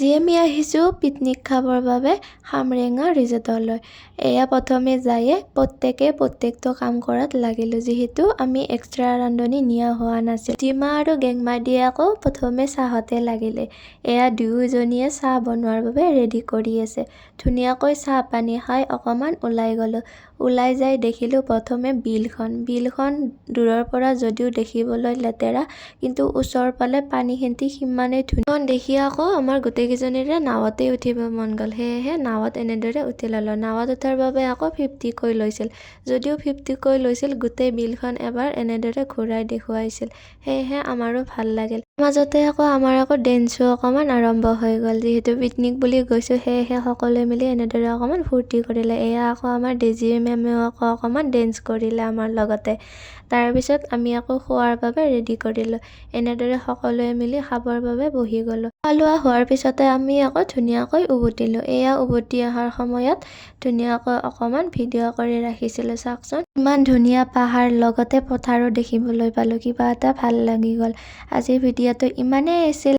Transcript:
আজি আমি আহিছোঁ পিকনিক খাবৰ বাবে খামৰেঙা ৰিজৰ্টলৈ। এয়া প্ৰথমে যায়ে প্ৰত্যেকটো কাম কৰাত লাগিলোঁ, যিহেতু আমি এক্সট্ৰা ৰান্ধনি নিয়া হোৱা নাছিল। ডিমা আৰু গেংমা দিয়ে আকৌ প্ৰথমে চাহতে লাগিলে। এয়া দুয়োজনীয়ে চাহ বনোৱাৰ বাবে ৰেডি কৰি আছে। ধুনীয়াকৈ চাহ পানী খাই অকণমান ওলাই গ'লোঁ। ওলাই যাই দেখিলোঁ প্ৰথমে বিলখন দূৰৰ পৰা যদিও দেখিবলৈ লেতেৰা, কিন্তু ওচৰ পালে পানীখিনি সিমানেই ধুনীয়া। দেখি আকৌ আমাৰ গোটেইকেইজনীৰে নাৱতে উঠিব মন গ'ল, সেয়েহে নাৱত এনেদৰে উঠি ল'লোঁ। নাৱত উঠাৰ বাবে আকৌ 50 কৈ লৈছিল। যদিও 50 কৈ লৈছিল, গোটেই বিলখন এবাৰ এনেদৰে ঘূৰাই দেখুৱাইছিল, সেয়েহে আমাৰো ভাল লাগিল। মাজতে আমাৰ ডেন্সো অকণমান আৰম্ভ হৈ গ'ল। যিহেতু পিকনিক বুলি গৈছোঁ, সেয়েহে সকলোৱে মিলি এনেদৰে অকণমান ফূৰ্তি কৰিলে। এয়া আমাৰ ডেজি মেমেও অকণমান ডেন্স কৰিলে আমাৰ লগতে। তাৰপিছত আমি খোৱাৰ বাবে ৰেডি কৰিলোঁ। এনেদৰে সকলোৱে মিলি খাবৰ বাবে বহি গ'লোঁ। খোৱা হোৱাৰ পিছতে আমি ধুনীয়াকৈ উভতিলোঁ। এয়া উভতি অহাৰ সময়ত ধুনীয়াকৈ অকণমান ভিডিঅ' কৰি ৰাখিছিলোঁ। চাওকচোন, ইমান ধুনীয়া পাহাৰ লগতে পথাৰো দেখিবলৈ পালোঁ। কিবা এটা ভাল লাগি গ'ল। আজিৰ ভিডিঅ'টো ইমানেই আছিল।